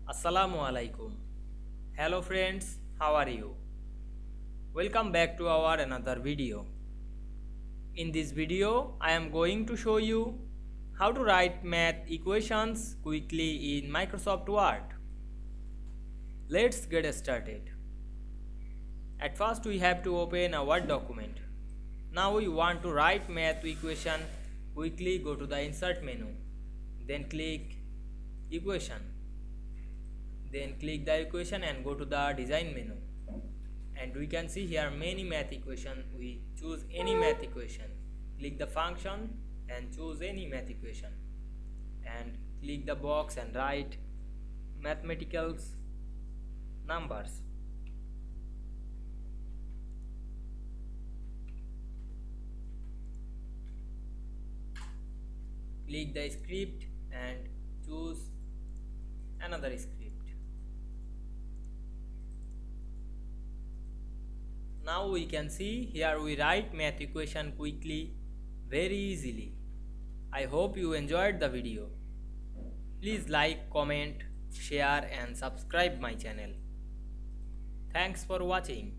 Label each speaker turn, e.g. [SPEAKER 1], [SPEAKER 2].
[SPEAKER 1] Assalamu Walaikum. Hello friends, how are you? Welcome back to our another video. In this video, I am going to show you how to write math equations quickly in Microsoft Word. Let's get started. At first we have to open a Word document. Now we want to write math equation quickly. Go to the insert menu, then click equation. Then click the equation and go to the design menu, and we can see here many math equation. We choose any math equation, click the function and choose any math equation, and click the box and write mathematical numbers. Click the script and choose another script. Now we can see here we write math equation quickly, very easily. I hope you enjoyed the video. Please like, comment, share and subscribe my channel. Thanks for watching.